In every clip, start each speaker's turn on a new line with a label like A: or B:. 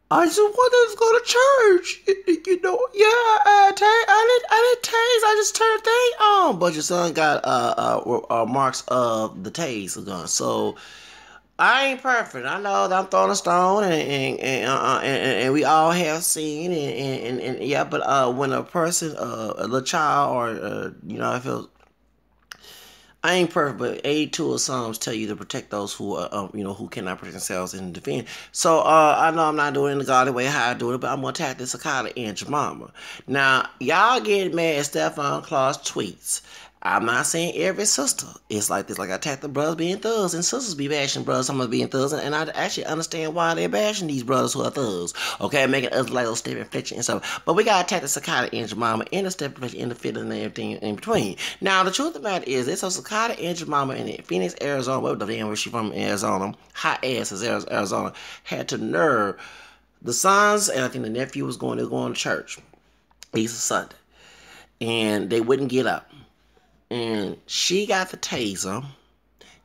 A: I just wanted to go to church. Yeah, I did tase. I just turned the thing on. But your son got marks of the tase gun. So I ain't perfect. I know that I'm throwing a stone, and we all have seen, and yeah. But when a person, a little child, or I feel I ain't perfect, but 82 of Psalms tell you to protect those who cannot protect themselves and defend. So, I know I'm not doing it in the godly way how I do it, but I'm gonna attack this Psychotic and Jemima. Now, y'all get mad at Stefan Claus tweets. I'm not saying every sister is like this. Like I attack the brothers being thugs and sisters be bashing brothers, some of being thugs, and I actually understand why they're bashing these brothers who are thugs. Okay, making us like those step inflection and stuff. But we gotta attack the Psychotic and Jemima and the step inflection and the fit and everything in between. Now the truth of the matter is, it's a Psychotic and Jemima in Phoenix, Arizona. What the damn was she from Arizona? Hot ass is Arizona. Had to nerve the sons, and I think the nephew was going to church Easter Sunday, and they wouldn't get up. And she got the taser.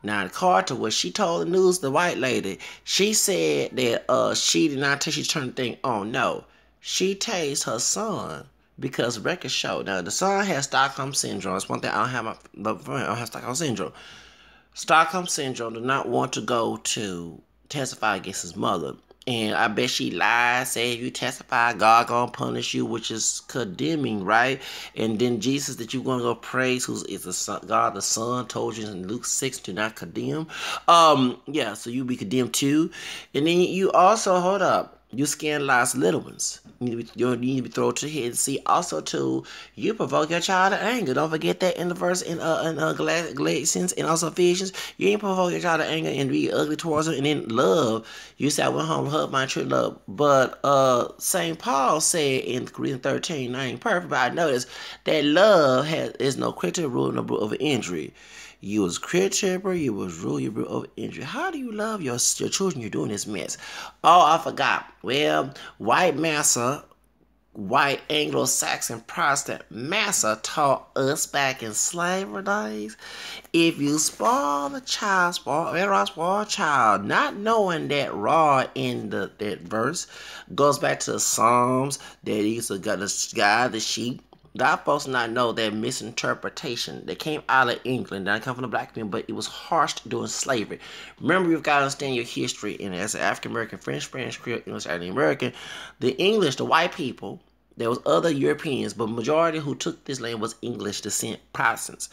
A: Now, Carter, what she told the news, the white lady, she said that she did not tell she turned the thing on. No, she tased her son because records show. Now, the son has Stockholm syndrome. That's one thing I don't have Stockholm syndrome. Stockholm syndrome did not want to go to testify against his mother. And I bet she lied, said if you testify, God gonna punish you, which is condemning, right? And then Jesus that you gonna go praise, who is the son, God the Son, told you in Luke 6 to not condemn. Yeah, so you be condemned too. And then you also, hold up, you scandalize little ones. You need to be thrown to the head. See, also too, you provoke your child to anger. Don't forget that in the verse in Galatians and also Ephesians, you ain't provoke your child to anger and be ugly towards them. And then love, you say I went home, hug my true love. But Saint Paul said in Corinthians 13, I ain't perfect, but I noticed that love is no critical rule, no rule of injury. You was critical, you was rule, you rule over injury. How do you love your children? You're doing this mess. Oh, I forgot. Well, white Anglo-Saxon Protestant massa taught us back in slavery days. If you spoil the child, spoil a child, not knowing that raw in that verse goes back to the Psalms that he used to got the guy, the sheep. That folks not know that misinterpretation that came out of England, that come from the black people, but it was harsh during slavery. Remember, you've got to understand your history, and as an African American, French, Creole, English, and American, the English, the white people, there was other Europeans, but majority who took this land was English descent Protestants.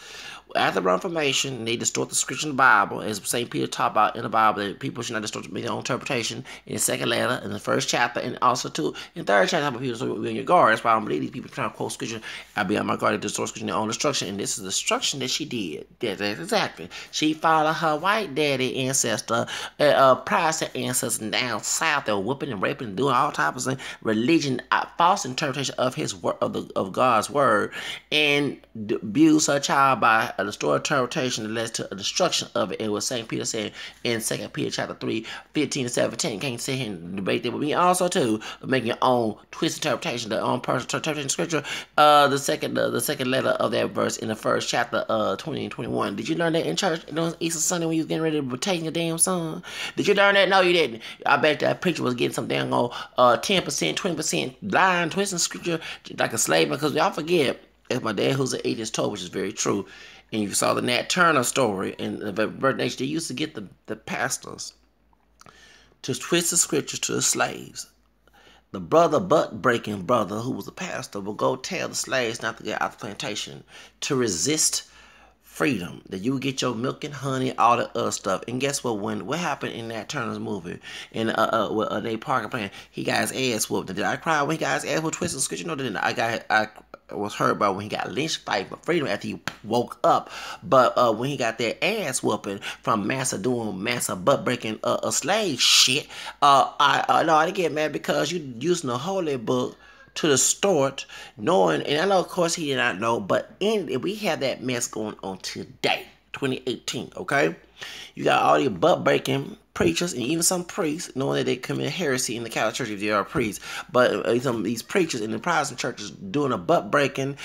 A: After the Reformation, they distort the scripture in the Bible, as St. Peter taught about in the Bible, that people should not distort their own interpretation in the second letter, in the first chapter, and also too in the third chapter. People so be on your guard. That's why I don't believe these people trying to quote scripture. I be on my guard to distort scripture in their own instruction, and this is the instruction that she did. That's exactly. She followed her white daddy ancestor, Protestant ancestors down south. They were whooping and raping and doing all types of religion, false interpretation of his word, of God's word, and abuse her child by a distorted interpretation that led to a destruction of it. It was St. Peter saying in 2 Peter chapter 3, 15 to 17. Can't sit here and debate that with me. Also, too, making your own twist interpretation, their own personal interpretation of scripture. The second letter of that verse in the first chapter, 20 and 21. Did you learn that in church on Easter Sunday when you was getting ready to take your damn son? Did you learn that? No, you didn't. I bet that preacher was getting some damn 10%, 20% blind twisting scripture like a slave, because y'all forget, as my dad who's an atheist told, which is very true, and you saw the Nat Turner story in the Birth Nation, they used to get the pastors to twist the scriptures to the slaves. The butt-breaking brother who was a pastor would go tell the slaves not to get out the plantation, to resist freedom, that you would get your milk and honey, all that other stuff. And guess what? What happened in that Turner's movie in Nate Parker playing, he got his ass whooped. Did I cry when he got his ass whooped? Twisted scripture? No, didn't. I was hurt about when he got lynched fighting for freedom after he woke up. But when he got that ass whooping from massa doing massa butt breaking slave shit, I didn't get mad because you using the holy book to distort, knowing, and I know of course he did not know, but we have that mess going on today, 2018, okay? You got all these butt breaking preachers and even some priests, knowing that they commit heresy in the Catholic Church if they are priests, but some of these preachers in the Protestant churches doing a butt breaking,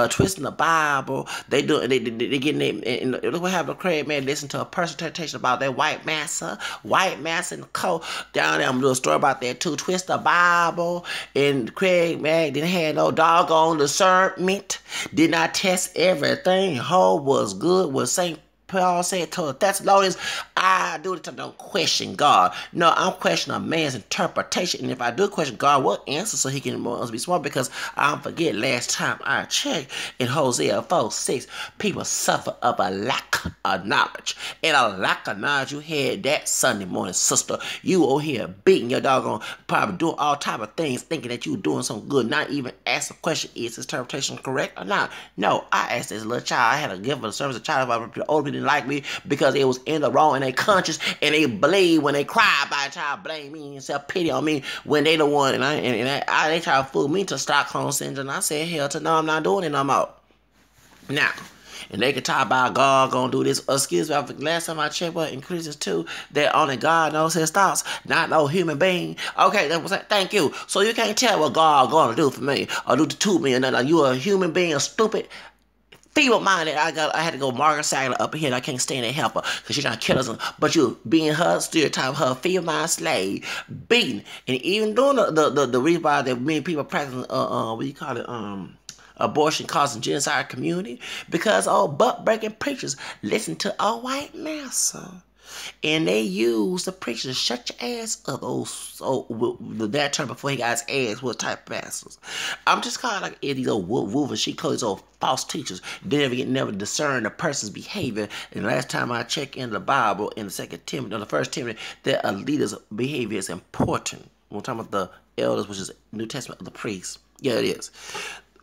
A: twisting the Bible. They getting and look what happened to Craig, man. Listen to a personal presentation about that white massa in the coat down there. I'm gonna do a story about that too. Twist the Bible, and Craig, man, didn't have no doggone discernment. Did not test everything. Whole was good. Was Saint Paul said to the Thessalonians, I do it to don't question God. No, I'm questioning a man's interpretation. And if I do question God, what answer so he can be smart? Because I don't forget last time I checked in Hosea 4:6, people suffer of a lack of knowledge. And a lack of knowledge you had that Sunday morning, sister. You over here beating your doggone, probably doing all type of things, thinking that you doing something good, not even ask the question, is this interpretation correct or not? No, I asked this little child, I had to give her the service of child about the older didn't like me because it was in the wrong and they conscious and they believe when they cry by a child, blame me and self-pity on me when they the one and they try to fool me to Stockholm Syndrome. I said, hell to no, I'm not doing it no more. Now, and they can talk about God gonna do this. Excuse me, last time I checked what in Christians too, that only God knows his thoughts, not no human being. Okay, that was thank you. So you can't tell what God gonna do for me or do to me and nothing. You a human being, a stupid, feeble-minded. I had to go Margaret Sanger up here and I can't stand that help her because she's trying to kill us. But you being her stereotype, her feeble-minded slave, beating, and even doing the reason why that many people practicing what do you call it, abortion causing genocide community, because all butt-breaking preachers listen to a white master. And they use the preacher to shut your ass up. That term before he got his ass, what type of pastors? I'm just calling like these old wolf and sheep clothes, these old false teachers. They never discern a person's behavior. And last time I checked in the Bible, in the First Timothy, that a leader's behavior is important. We're talking about the elders, which is New Testament of the priests. Yeah, it is.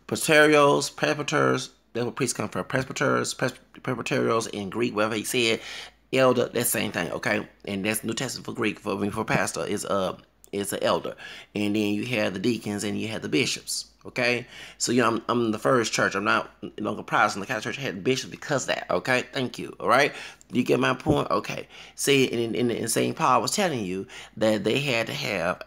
A: Presbyterians, presbyters, that's where priests come from. Presbyterians in Greek, whatever he said. Elder, that same thing, okay? And that's New Testament for Greek, for pastor, is an elder. And then you have the deacons and you have the bishops, okay? So, you know, I'm in the first church. I'm not longer Protestant. The Catholic Church had bishops because of that, okay? Thank you, all right? You get my point? Okay. See, in St. Paul was telling you that they had to have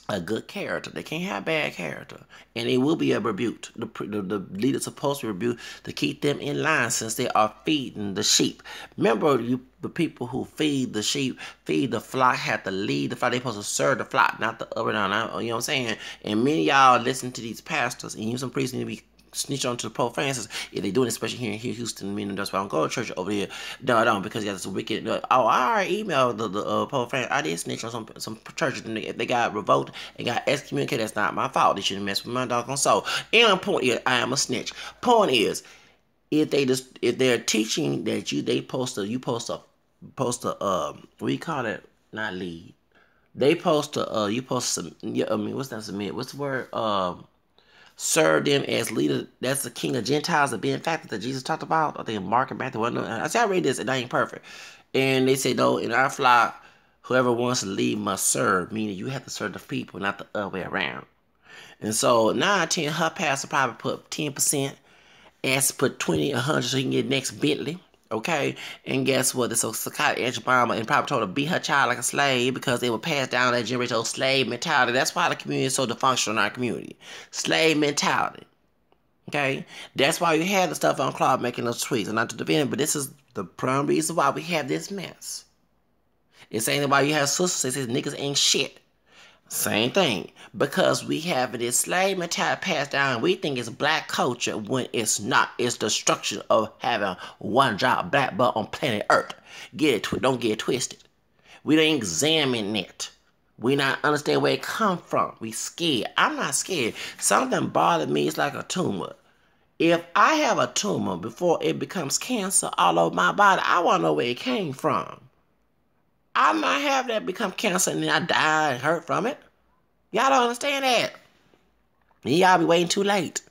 A: a good character. They can't have bad character. And they will be rebuked. The leader's supposed to be rebuked to keep them in line since they are feeding the sheep. Remember, the people who feed the sheep, feed the flock, have to lead the flock. They're supposed to serve the flock, not the other down. You know what I'm saying? And many of y'all listen to these pastors, and you some priests need to be snitch on to the Pope Francis if they doing it, especially here in Houston. Meaning that's why I don't go to church over here. No, I don't, because you got this wicked. I already emailed the Pope Francis. I did snitch on some churches. If they got revoked and got excommunicated, that's not my fault. They shouldn't mess with my doggone soul. And point is, I am a snitch. Point is, if they're teaching that you supposed to what do you call it? Not lead. They supposed to you supposed to what's that submit? What's the word? Serve them as leader. That's the king of Gentiles, the benefactor that Jesus talked about. I think Mark and Matthew. I said I read this, and I ain't perfect. And they say, no, in our flock, whoever wants to lead must serve, meaning you have to serve the people, not the other way around. And so 9 10, her pastor probably put 10%, asked put 20, 100 so he can get next Bentley. Okay, and guess what? So Psychotic and Jemima and probably told her to beat her child like a slave because they would pass down that generational slave mentality. That's why the community is so dysfunctional in our community. Slave mentality. Okay, that's why you have the stuff on Claude making those tweets. And not to defend it, but this is the prime reason why we have this mess. It's saying why you have sisters that says niggas ain't shit. Same thing. Because we have this slave mentality passed down. We think it's black culture when it's not. It's destruction of having one job black butt on planet Earth. Don't get it twisted. We don't examine it. We not understand where it come from. We scared. I'm not scared. Something bothered me. It's like a tumor. If I have a tumor before it becomes cancer all over my body, I want to know where it came from. I might have that become cancer and then I die and hurt from it. Y'all don't understand that. And y'all be waiting too late.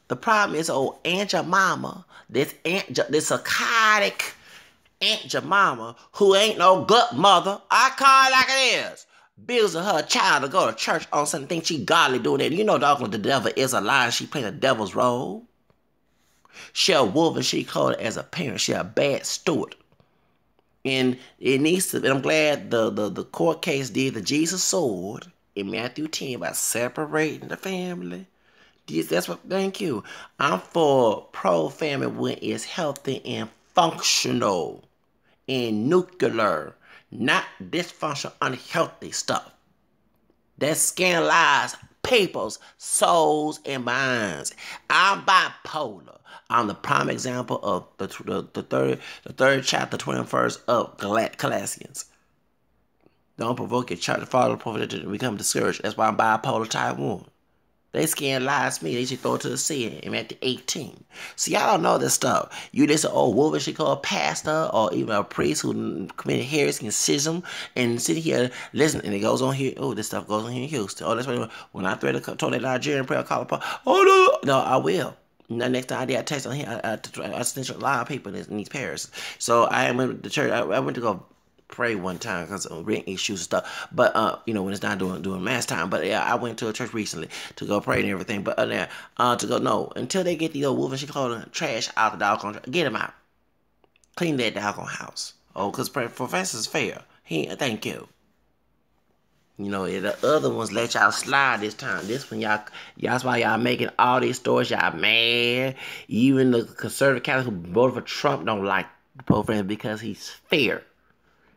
A: The problem is old Aunt Jemima, this psychotic Aunt Jemima, who ain't no good mother. I call it like it is. Bills of her child to go to church on something, think she godly doing that. You know, dog, the devil is a lie. She playing the devil's role. She a wolf and she called it as a parent. She a bad steward. And it needs to, and I'm glad the court case did the Jesus sword in Matthew 10 about separating the family. That's what, thank you. I'm for pro-family when it's healthy and functional and nuclear, not dysfunctional, unhealthy stuff that scandalize people's souls and minds. I'm bipolar. I'm the prime example of the third chapter, 21st of Colossians. Don't provoke your child to follow to become discouraged. That's why I'm bipolar type 1. They scandalize me. They should throw it to the sea. I'm at the 18. See, y'all don't know this stuff. You listen, what was she called, a pastor or even a priest who committed heresy and schism and sit here, listen, and it goes on here. Oh, this stuff goes on here in Houston. Oh, that's why when I told that Nigerian prayer call upon, oh, no, I will. The next time I did, I text on here, I sent a lot of people in these parishes. So I went to church. I went to go pray one time because of rent issues and stuff. But when it's not doing mass time. But yeah, I went to a church recently to go pray and everything. But to go until they get these old wolf and shit called trash out the doggone, get them out, clean that doggone house. Oh, because professor's fair. Thank you. The other ones let y'all slide this time. This one, that's why y'all making all these stories. Y'all mad. Even the conservative Catholics who voted for Trump don't like Pope Francis because he's fair.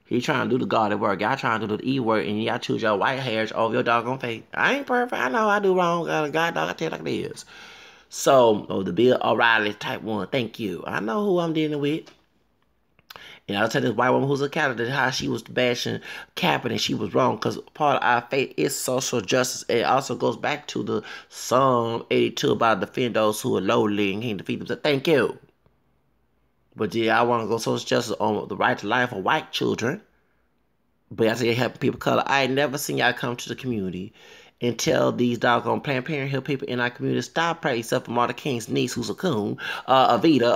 A: He trying to do the godly work. Y'all trying to do the E work, and y'all choose your white hairs over your doggone face. I ain't perfect. I know I do wrong. God, dog, I tell you like it is. So, the Bill O'Reilly type 1. Thank you. I know who I'm dealing with. And I'll tell this white woman who's a Catholic how she was bashing Kaepernick, and she was wrong because part of our faith is social justice. It also goes back to the Psalm 82 about defend those who are lowly and can't defeat themselves. Thank you. But yeah, I want to go social justice on the right to life for white children. But I say you're helping people of color. I ain't never seen y'all come to the community and tell these doggone Planned Parenthood people in our community stop praying except for Martha King's niece who's a coon, Avita.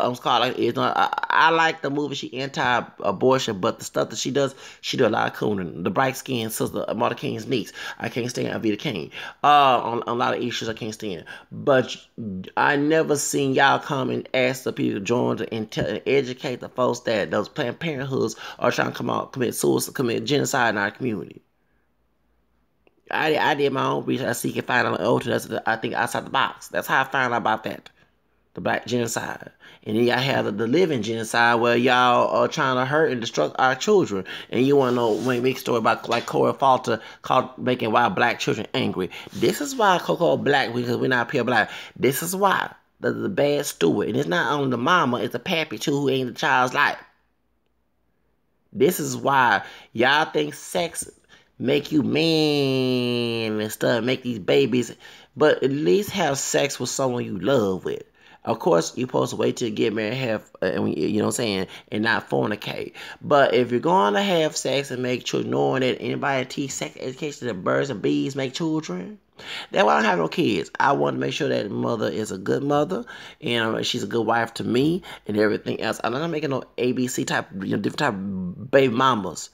A: I like the movie. She anti-abortion, but the stuff that she do a lot of cooning. The bright skinned sister, Martha King's niece. I can't stand Avita King. On a lot of issues I can't stand. But I never seen y'all come and ask the people to join and educate the folks that those Planned Parenthoods are trying to come out, commit suicide, commit genocide in our community. I did my own research. I seek and find out I think outside the box. That's how I found out about that. The black genocide. And then y'all have the living genocide where y'all are trying to hurt and destruct our children. And you want to know, make a story about like Corey Falter called making wild black children angry. This is why Coco black, because we're not pure black. This is why. The bad steward. And it's not only the mama, it's the pappy too who ain't the child's life. This is why y'all think sex make you man and stuff, make these babies, but at least have sex with someone you love with. Of course, you're supposed to wait till you get married, you know what I'm saying, and not fornicate. But if you're going to have sex and make children, knowing that anybody teach sex education that birds and bees make children, that's why I don't have no kids. I want to make sure that the mother is a good mother and she's a good wife to me and everything else. I'm not making no ABC type, different type of baby mamas.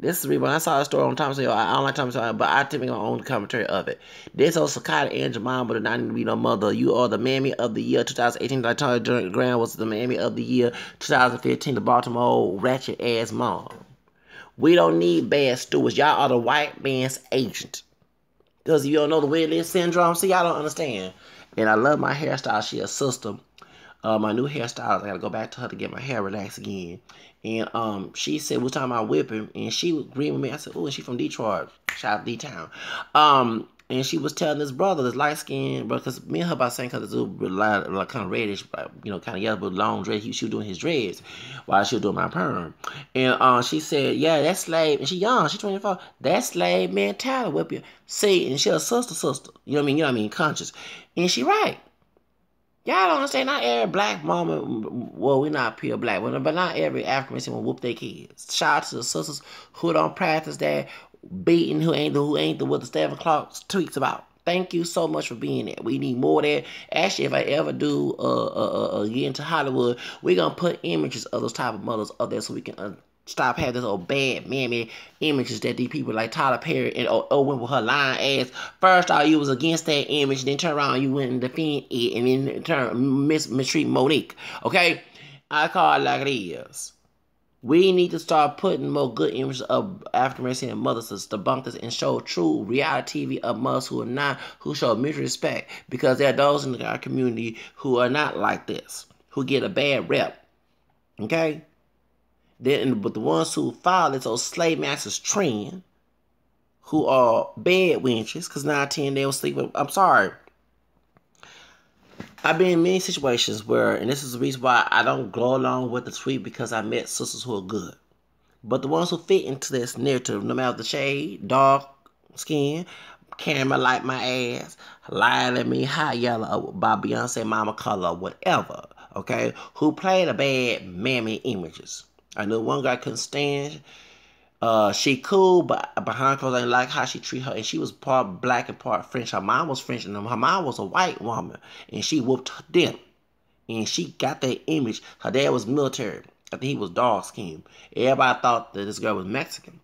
A: This is when I saw a story on Thomas. I don't like Thomas, but I take my own commentary of it. This old Psychotic and Jemima did not need to be no mother. You are the Mammy of the Year 2018. Like Tony Graham was the Mammy of the Year 2015. The Baltimore ratchet ass mom. We don't need bad stewards. Y'all are the white man's agent. Because you don't know the weird list syndrome. See, y'all don't understand. And I love my hairstyle. She a sister. My new hairstyle, I gotta go back to her to get my hair relaxed again. And she said, we're talking about whipping, and she agreed with me. I said, oh, is she from Detroit? Shout out D-Town. And she was telling this brother, this light-skinned brother, because me and her about saying, because this dude like kind of reddish, kind of yellow, but long dread. She was doing his dreads while she was doing my perm. And she said, yeah, that's slave. And she young, she 24. That's slave mentality, whip you. See, and she a sister. You know what I mean? Conscious. And she right. Y'all don't understand, not every black mama, well, we're not pure black women, but not every African will whoop their kids. Shout out to the sisters who don't practice that beating, who ain't the what the Stephen Clark tweets about. Thank you so much for being there. We need more of that. Actually, if I ever do get into Hollywood, we're going to put images of those type of mothers up there so we can stop having this old bad mammy images that these people like Tyler Perry and Owen with her lying ass. First all, you was against that image, then turn around, you went and defend it, and then mistreat Monique. Okay? I call it like it is. We need to start putting more good images of African American mothers to debunk this and show true reality TV of mothers who show mutual respect, because there are those in our community who are not like this, who get a bad rep. Okay? But the ones who follow this old slave masters trend, who are bed wenches, because 9 10 they will sleep with. I'm sorry. I've been in many situations where, and this is the reason why I don't go along with the tweet, because I met sisters who are good. But the ones who fit into this narrative, no matter the shade, dark skin, camera like my ass, lying at me, hot yellow by Beyonce, mama color, whatever, okay, who played a bad mammy images. I know one guy couldn't stand. She cool, but behind clothes, I didn't like how she treat her. And she was part black and part French. Her mom was French, and her mom was a white woman. And she whooped them. And she got that image. Her dad was military. I think he was dark skinned. Everybody thought that this girl was Mexican.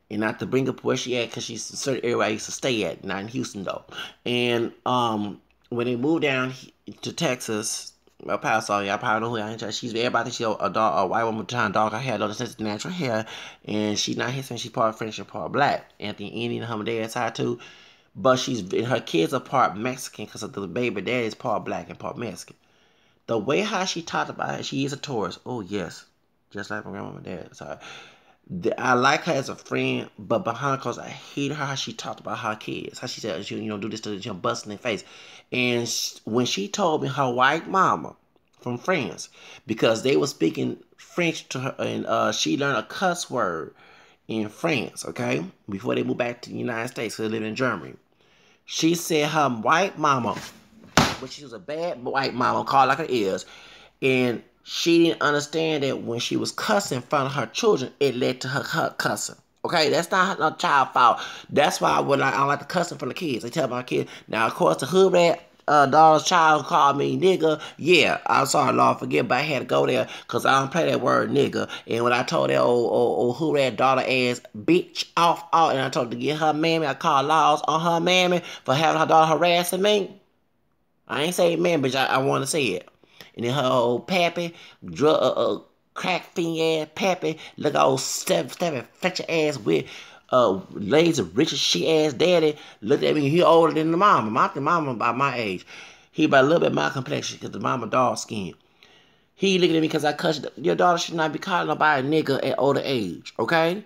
A: And not to bring up where she at, because she's a certain area I used to stay at, not in Houston though. And when they moved down to Texas, I probably know who I am. She's everybody. She's a white woman trying darker hair. Though this is natural hair, and she's not Hispanic. She's part French and part black. Anthony Indian, her dad side too, but her kids are part Mexican because of the baby dad is part black and part Mexican. The way how she talked about it, she is a Taurus. Oh yes, just like my grandma and dad. Sorry. I like her as a friend, but behind clothes, I hate her how she talked about her kids. How she said, do this to them, busting their face. And when she told me her white mama from France, because they were speaking French to her, and she learned a cuss word in France, okay, before they moved back to the United States, because they live in Germany. She said her white mama, but she was a bad white mama, called like it is, and she didn't understand that when she was cussing in front of her children, it led to her cussing. Okay, that's not no child fault. That's why I don't like to cuss in front of kids. I tell my kids. Now, of course, the hood rat daughter's child called me nigga. Yeah, I'm sorry, Lord, forgive, but I had to go there because I don't play that word nigga. And when I told that old hood rat daughter ass bitch off, and I told her to get her mammy, I called laws on her mammy for having her daughter harassing me. I ain't say man, bitch. I want to say it. And then her old pappy, crack fiend ass pappy, look old stepping fetch your ass with lazy rich as shit ass daddy. Looked at me, he older than the mama. The mama about my age. He about a little bit my complexion because the mama dark skin. He looking at me because I cussed. Your daughter should not be calling nobody nigga at older age, okay?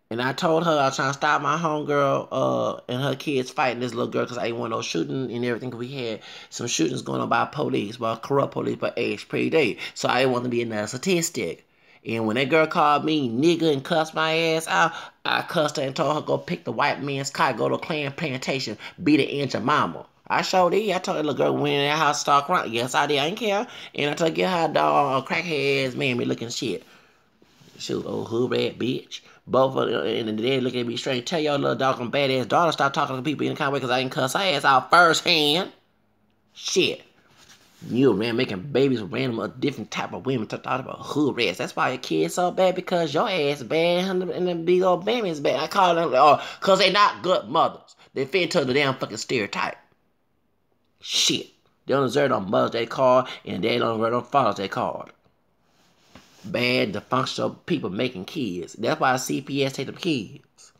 A: And I told her I was trying to stop my homegirl and her kids fighting this little girl because I didn't want no shooting and everything. We had some shootings going on by police, by corrupt police, by age predate. So I didn't want to be another statistic. And when that girl called me nigga and cussed my ass out, I cussed her and told her go pick the white man's car, go to a clan plantation, be the Jemima. I showed it. I told that little girl went in that house, start crying. Yes, I did. I didn't care. And I told her get her dog, crackhead ass mammy looking shit. She was old hood rat bitch. Both of them, and they looking at me straight. Tell your little doggone badass daughter stop talking to people in the kind of way because I didn't cuss her ass out firsthand. Shit. You man making babies with random a different type of women talk about hood rats. That's why your kids so bad because your ass bad and the big old baby is bad. I call them because they not good mothers. They fit into the damn fucking stereotype. Shit. They don't deserve no mothers they called and they don't deserve no fathers they called. Bad, dysfunctional people making kids. That's why CPS take them kids.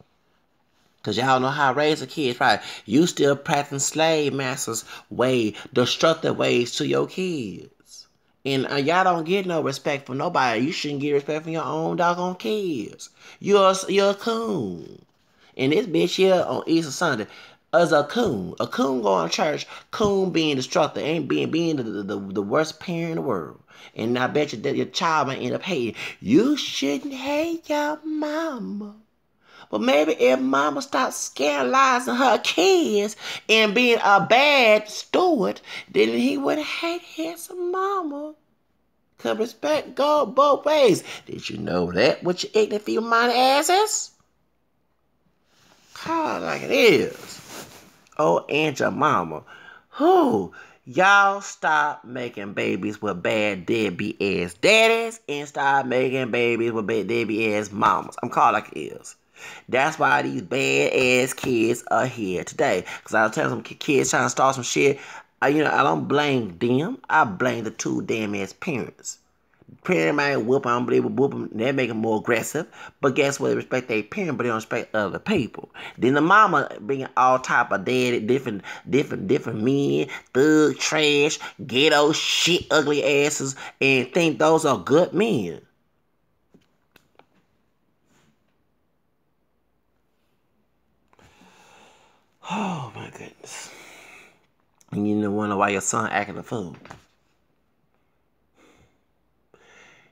A: Because y'all know how to raise the kids, right? You still practicing slave masters' way, destructive ways to your kids. And y'all don't get no respect from nobody. You shouldn't get respect from your own doggone kids. You're a coon. And this bitch here on Easter Sunday is a coon. A coon going to church, coon being destructive, ain't being the worst parent in the world. And I bet you that your child might end up hating. You shouldn't hate your mama. But maybe if mama stopped scandalizing her kids and being a bad steward, then he would hate his mama. Cause respect go both ways. Did you know that? What you ignorant feeble-minded asses? Call it like it is. Oh, and your mama. Who? Y'all stop making babies with bad deadbeat ass daddies and stop making babies with bad deadbeat ass mamas. I'm calling like it is. That's why these bad ass kids are here today. Because I was telling some kids trying to start some shit. I don't blame them. I blame the two damn ass parents. Parent might whoop them, but they will whoop them. That make them more aggressive. But guess what? They respect their parent, but they don't respect other people. Then the mama bringing all type of daddy, different men, thug, trash, ghetto, shit, ugly asses, and think those are good men. Oh my goodness. And you wonder why your son acting a fool.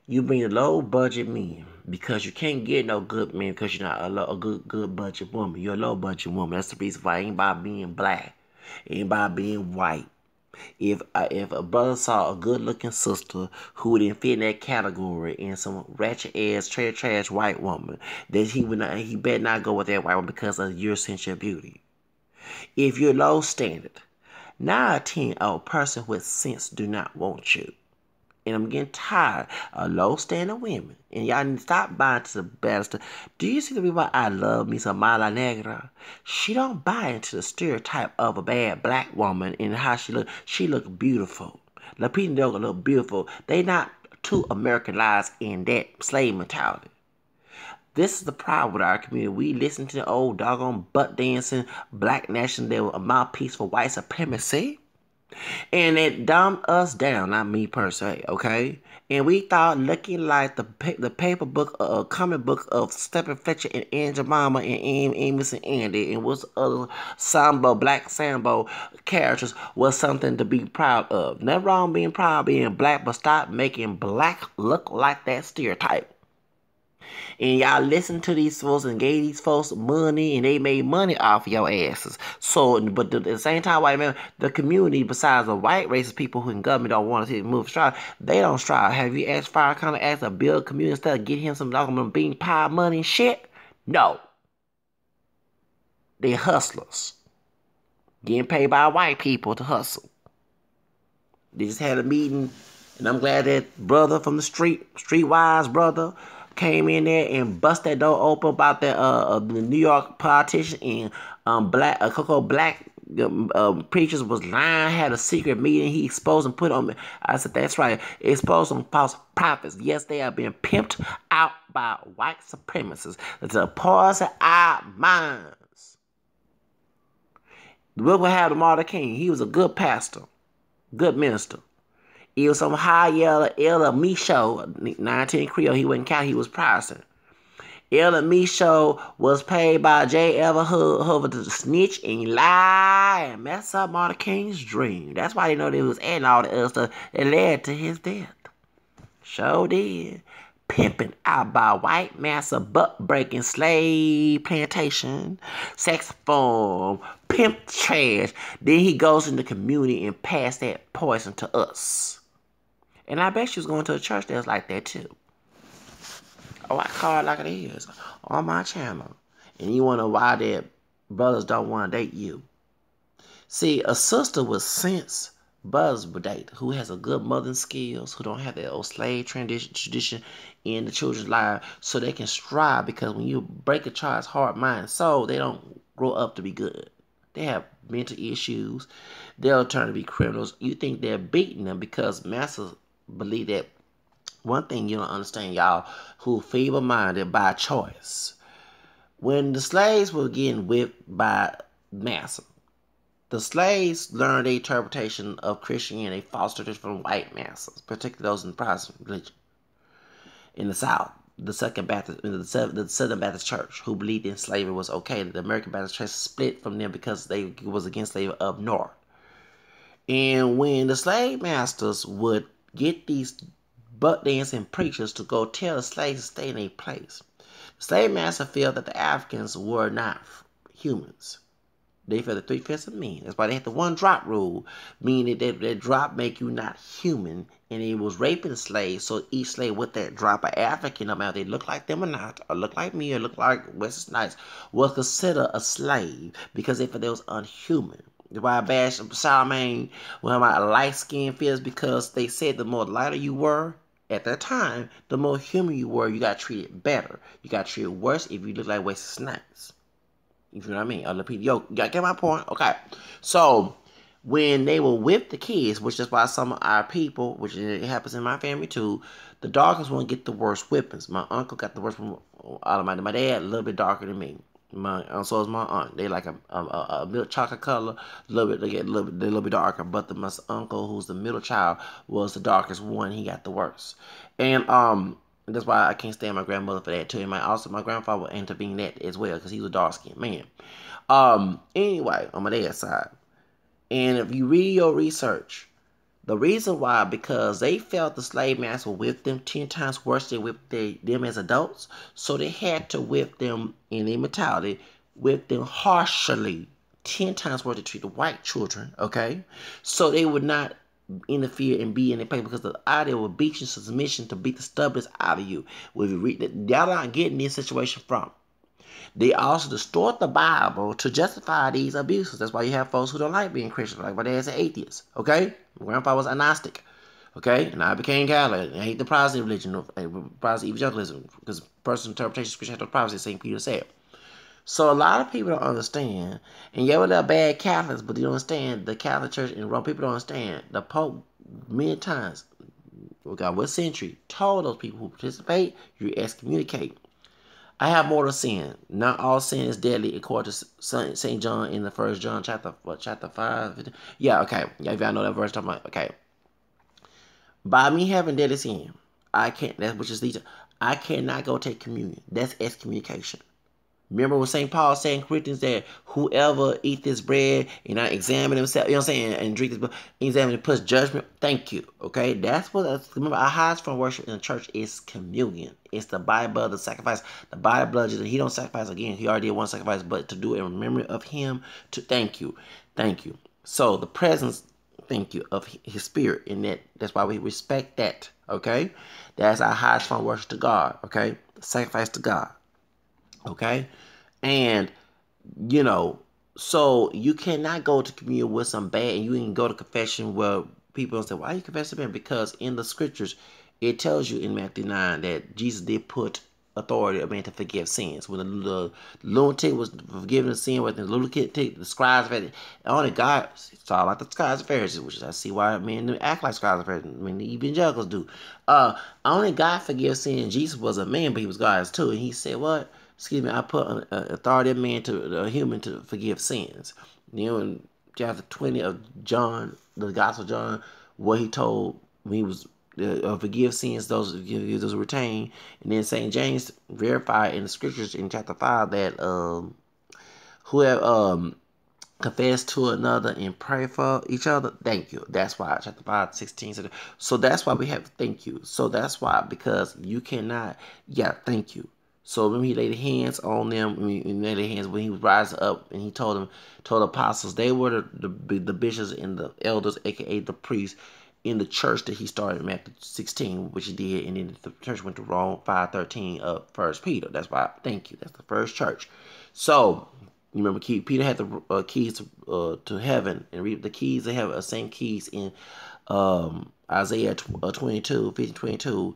A: You bring a low budget men because you can't get no good men because you're not a good budget woman. You're a low budget woman. That's the reason why. It ain't about being black. It ain't about being white. If a brother saw a good looking sister who didn't fit in that category and some ratchet ass trash white woman, then he better not go with that white woman because of your sense of beauty. If you're low standard, 9 out of 10 a person with sense do not want you. And I'm getting tired of low standard women. And y'all need to stop buying to the best. Do you see the reason why I love me some Mala Negra? She don't buy into the stereotype of a bad black woman and how she look. She look beautiful. Lapita don't look beautiful. They not too Americanized in that slave mentality. This is the problem with our community. We listen to the old doggone butt dancing black nation that were a mouthpiece for white supremacy. And it dumbed us down, not me per se, okay? And we thought looking like the paper book, comic book of Stephen Fletcher and Aunt Jemima and Amos and Andy and what's other black Sambo characters was something to be proud of. Never wrong being proud of being black, but stop making black look like that stereotype. And y'all listen to these folks and gave these folks money and they made money off of your asses. So, but at the same time, white man, the community, besides the white racist people who in government don't want to see it move strive, they don't strive. Have you asked Farrakhan to build a community instead of get him some doggone bean pie money and shit? No. They hustlers. Getting paid by white people to hustle. They just had a meeting, and I'm glad that brother from the streetwise brother, came in there and bust that door open about that the New York politician and Coco Black preachers was lying, had a secret meeting. He exposed and put on me. I said, that's right. Exposed some false prophets. Yes, they are being pimped out by white supremacists to poison our minds. Look what happened to Martin King. He was a good pastor, good minister. He was some high yellow Ella Michaud, 19 Creole. He wasn't counting, he was Protestant. Ella Michaud was paid by J. Ever Hoover to snitch and lie and mess up Martin King's dream. That's why they know they was adding all the other stuff that led to his death. Sure did. Pimping out by white massa, butt-breaking slave plantation, sex form, pimp trash. Then he goes in the community and pass that poison to us. And I bet she was going to a church that was like that too. Oh, I call it like it is on my channel. And you wonder why that brothers don't want to date you. See, a sister with sense, brothers would date, who has a good mothering skills, who don't have that old slave tradition in the children's life, so they can strive. Because when you break a child's heart, mind, and soul, they don't grow up to be good. They have mental issues. They'll turn to be criminals. You think they're beating them because masters believe that. One thing you don't understand, y'all, who feeble-minded by choice. When the slaves were getting whipped by massa, the slaves learned the interpretation of Christianity, false tradition from white masters, particularly those in the Protestant religion. In the South, the Southern Baptist Church, who believed in slavery was okay. The American Baptist Church split from them because they was against slavery up north. And when the slave masters would get these butt dancing preachers to go tell the slaves to stay in their place, the slave master felt that the Africans were not humans. They felt the 3/5 of men. That's why they had the one drop rule, meaning that drop make you not human. And it was raping slaves, so each slave with that drop of African, no matter they look like them or not, or look like me, or look like Wesley Snipes, was considered a slave because they felt they was unhuman. That's why I bashed Charlemagne with my light-skinned feels, because they said the more lighter you were at that time, the more human you were, you got treated better. You got treated worse if you look like Wesley Snipes. You know what I mean? Yo, you gotta get my point? Okay. So, when they were with the kids, which is why some of our people, which it happens in my family too, the darkest one get the worst whippings. My uncle got the worst one out of my dad, a little bit darker than me. So is my aunt. They like a milk chocolate color, a little bit. They get a little bit darker. But my uncle, who's the middle child, was the darkest one. He got the worst, and that's why I can't stand my grandmother for that too. And my grandfather ended up being that as well because he was a dark skinned man. Anyway, on my dad's side, and if you read your research, the reason why, because they felt the slave master whipped them 10 times worse than whipped them as adults. So they had to whip them in their mentality, whip them harshly 10 times worse to treat the white children, okay? So they would not interfere and be in their place, because the idea would beat you submission to beat the stubbornness out of you. If you read that, y'all not getting this situation from. They also distort the Bible to justify these abuses. That's why you have folks who don't like being Christian, like my dad's an atheist, okay? My grandpa was agnostic, okay? And I became Catholic. I hate the Protestant religion, Protestant evangelicalism, because personal interpretation of Christianity privacy, St. Peter said. So a lot of people don't understand, and yeah, they're bad Catholics, but they don't understand the Catholic Church in Rome. People don't understand. The Pope, many times, God, what century, told those people who participate, you excommunicate. I have mortal sin. Not all sin is deadly, according to St. John in the 1 John chapter 5. Yeah, okay. Yeah, if y'all know that verse, talking about, okay. By me having deadly sin, I can't, that's which is these, I cannot go take communion. That's excommunication. Remember what St. Paul said in Corinthians, that whoever eat this bread and not examine himself, you know what I'm saying, and drink this blood, examine and puts judgment. Thank you. Okay? That's what, remember, our highest form of worship in the church is communion. It's the body, blood, the sacrifice. The body, blood, he don't sacrifice again. He already did one sacrifice, but to do it in memory of him, to thank you. Thank you. So the presence, thank you, of his spirit in that. That's why we respect that. Okay? That's our highest form of worship to God. Okay? The sacrifice to God. Okay? And, you know, so you cannot go to communion with some bad, and you can go to confession where people say, why are you confessing man? Because in the scriptures, it tells you in Matthew 9 that Jesus did put authority of man to forgive sins. When the lunatic was forgiven the sin, with the lunatic, the scribes, only God saw like the scribes and Pharisees, which is I see why men act like scribes and Pharisees. I mean, the evangelicals do. Only God forgives sin. Jesus was a man, but he was God too. And he said, what? Excuse me, I put an authority of man to a human to forgive sins. You know, in chapter 20 of John, the Gospel of John, what he told when he was forgive sins, those retain. And then St. James verified in the scriptures in chapter 5 that whoever confess to another and pray for each other, thank you. That's why chapter 5, 16. So that's why we have to thank you. So that's why, because you cannot, thank you. So when he laid hands on them, he laid hands when he was rising up, and he told the apostles, they were the bishops and the elders, aka the priests, in the church that he started in Matthew 16, which he did, and then the church went to Rome 5:13 of 1 Peter. That's why, thank you. That's the first church. So you remember, Peter had the keys to heaven, and the keys they have the same keys in Isaiah 22, 15:22.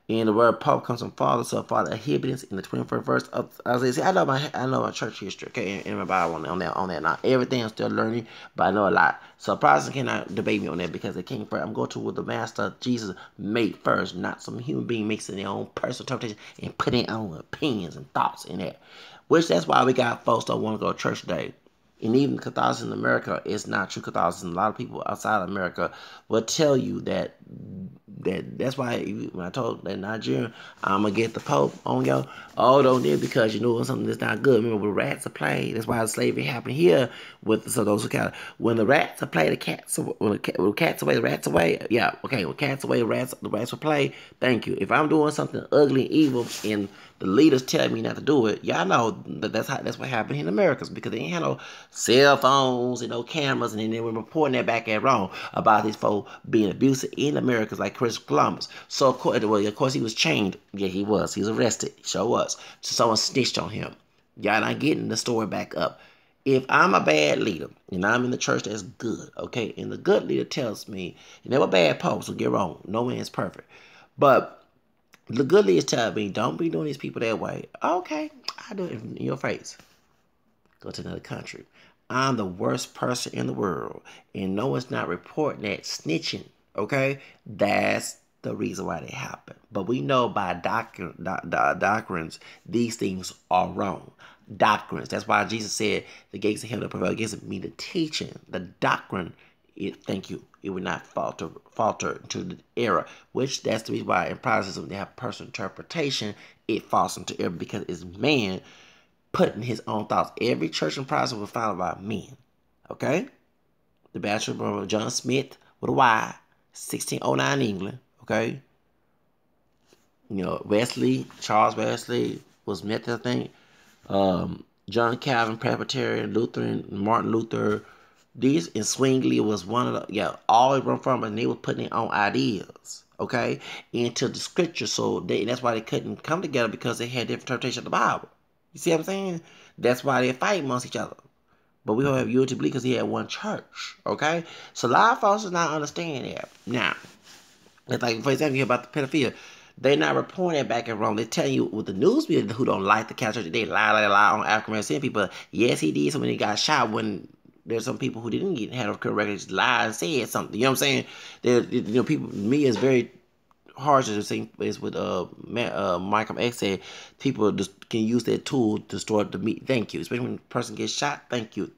A: And the word Pope comes from Father, so Father inhibitants in the 21st verse of Isaiah. See, I know my church history, okay, in my Bible on that. Now everything I'm still learning, but I know a lot. So Protestant cannot debate me on that, because it came first. I'm going to what the Master Jesus made first, not some human being mixing their own personal interpretation and putting their own opinions and thoughts in that. Which that's why we got folks that want to go to church today. And even Catholicism in America is not true Catholicism. A lot of people outside of America will tell you that's why when I told that Nigerian, I'm going to get the Pope on yo. Oh, don't do it because you know something that's not good. Remember, when rats are played, that's why slavery happened here. So those who kind of, when the rats are played, the cats, when cats away, the rats away. Yeah, okay, when cats away, the rats will play. Thank you. If I'm doing something ugly and evil and the leaders tell me not to do it, y'all know that's what happened in America, because they ain't had no cell phones and no cameras, and then they were reporting that back at Rome about these folks being abusive in America, like Chris Columbus. So of course he was chained. Yeah, he was. He was arrested. He sure was. So someone snitched on him. Y'all not getting the story back up. If I'm a bad leader and I'm in the church that's good, okay, and the good leader tells me, and they're a bad pope, so get wrong. No man is perfect. But the good leaders tell me, don't be doing these people that way. Okay, I do it in your face. Go to another country. I'm the worst person in the world, and no one's not reporting that snitching. Okay, that's the reason why they happen. But we know by doctrines, these things are wrong. Doctrines. That's why Jesus said the gates of hell that prevail against me. The teaching, the doctrine. Thank you. It would not falter to the error. Which that's the reason why in Protestantism they have personal interpretation. It falls into error because it's man putting his own thoughts. Every church in Protestant was founded by men. Okay? The Bachelor of John Smith with a Y, 1609 England. Okay? You know, Wesley, Charles Wesley was Methodist, I think. John Calvin, Presbyterian, Lutheran, Martin Luther. These and Zwingli was one of the, all they run from, and they were putting their own ideas, okay, into the scripture. So that's why they couldn't come together because they had different interpretation of the Bible. You see what I'm saying? That's why they fight amongst each other. But we don't have unity because he had one church, okay? So a lot of folks are not understanding that. Now, it's like, for example, you hear about the pedophilia. They're not reporting that back in Rome. They're telling you with the news media who don't like the Catholic Church, they lie on African American people. Yes, he did. So when he got shot, when there's some people who didn't have a correct record, just lied and said something. You know what I'm saying? People. Me is very harsh to say is with Malcolm X said. People just can use that tool to start the meat. Thank you, especially when a person gets shot. Thank you.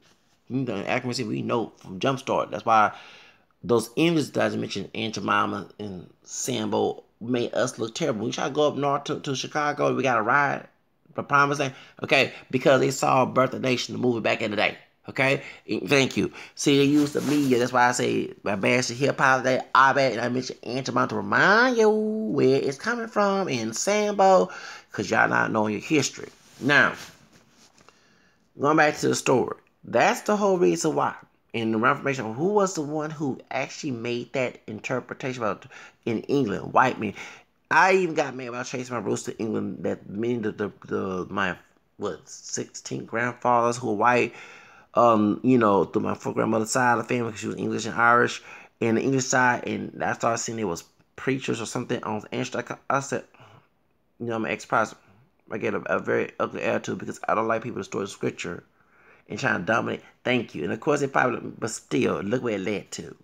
A: Accuracy we know from Jumpstart. That's why those images that I mentioned, Aunt Jemima and Sambo, made us look terrible. We try to go up north to Chicago. We got to ride for Promise Day. Okay, because they saw Birth of Nation, the movie back in the day. Okay, thank you. See, they use the media. That's why I say I bash the hip hop today. And I mentioned Aunt Jemima to remind you where it's coming from in Sambo, because y'all not knowing your history. Now, going back to the story. That's the whole reason why. In the Reformation, who was the one who actually made that interpretation about in England? White men. I even got mad about tracing my roots to England. That many of my 16 grandfathers who were white. Through my four grandmother's side of the family, because she was English and Irish, and the English side, and I started seeing there was preachers or something on Instagram. I said, I'm an ex-pastor. I get a very ugly attitude because I don't like people to distort scripture and trying to dominate. Thank you. And of course, it probably, but still, look where it led to.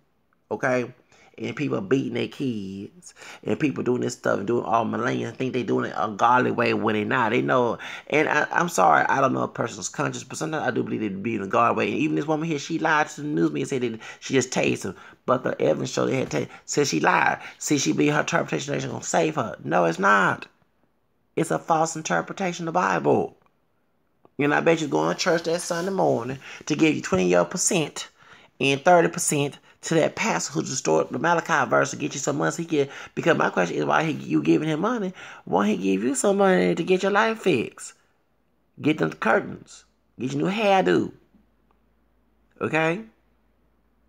A: Okay? And people beating their kids. And people doing this stuff and doing all millennials and think they doing it a godly way when they not. They know. And I'm sorry, I don't know a person's conscience, but sometimes I do believe they be in a godly way. And even this woman here, she lied to the news media and said that she just tased him. But the evidence showed they had tased. Said she lied. See, she believe her interpretation is going to save her. No, it's not. It's a false interpretation of the Bible. And I bet you're going to church that Sunday morning to give you 20% and 30% to that pastor who distorted the Malachi verse to get you some money. So he can, because my question is, why you giving him money? Why he give you some money to get your life fixed? Get them curtains. Get your new hairdo. Okay?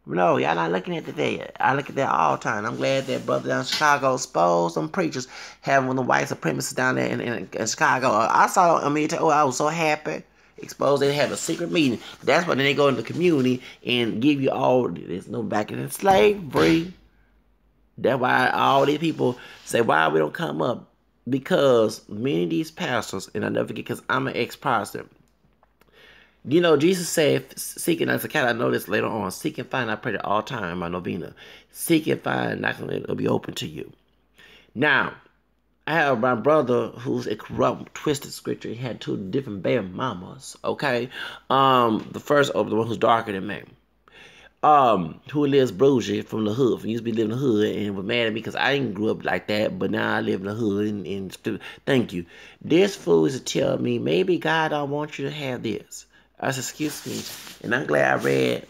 A: No, y'all not looking at that. I look at that all the time. I'm glad that brother down in Chicago exposed some preachers having one of the white supremacists down there in Chicago. I saw, I was so happy. Exposed, they had a secret meeting. That's when they go into the community and give you all, there's no back in slavery. That's why all these people say, why we don't come up? Because many of these pastors, and I never forget, because I'm an ex-pastor. Jesus said, seek and as a cat, I know this later on, seek and find, I pray at all time, my novena. Seek and find, knock on it, it'll be open to you. Now, I have my brother who's a corrupt, twisted scripture. He had two different baby mamas, okay? The first, the one who's darker than me. Who lives bougie from the hood. He used to be living in the hood and was mad at me because I didn't grow up like that, but now I live in the hood and thank you. This fool is to tell me, maybe God don't want you to have this. I said, excuse me. And I'm glad I read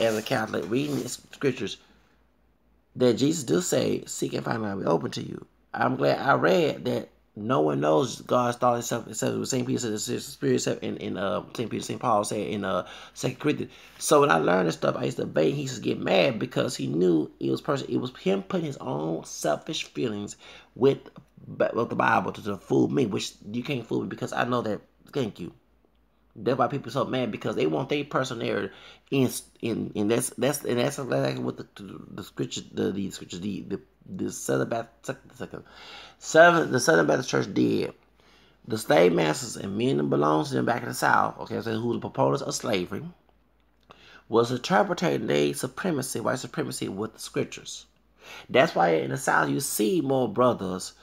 A: as a Catholic, reading the scriptures, that Jesus do say, seek and find, I will be open to you. I'm glad I read that no one knows God's thought except what St. Peter said, the Spirit said in St. Paul said in 2 Corinthians. So when I learned this stuff, I used to debate. He used to get mad because he knew it was him putting his own selfish feelings with the Bible to fool me, which you can't fool me because I know that. Thank you. That's why people are so mad, because they want their personal narrative in that's exactly what the scriptures the Southern Baptist Church did. The slave masters and men that belongs to them back in the South, okay, so who the proponents of slavery, was interpreting their supremacy, white supremacy, with the scriptures. That's why in the South you see more brothers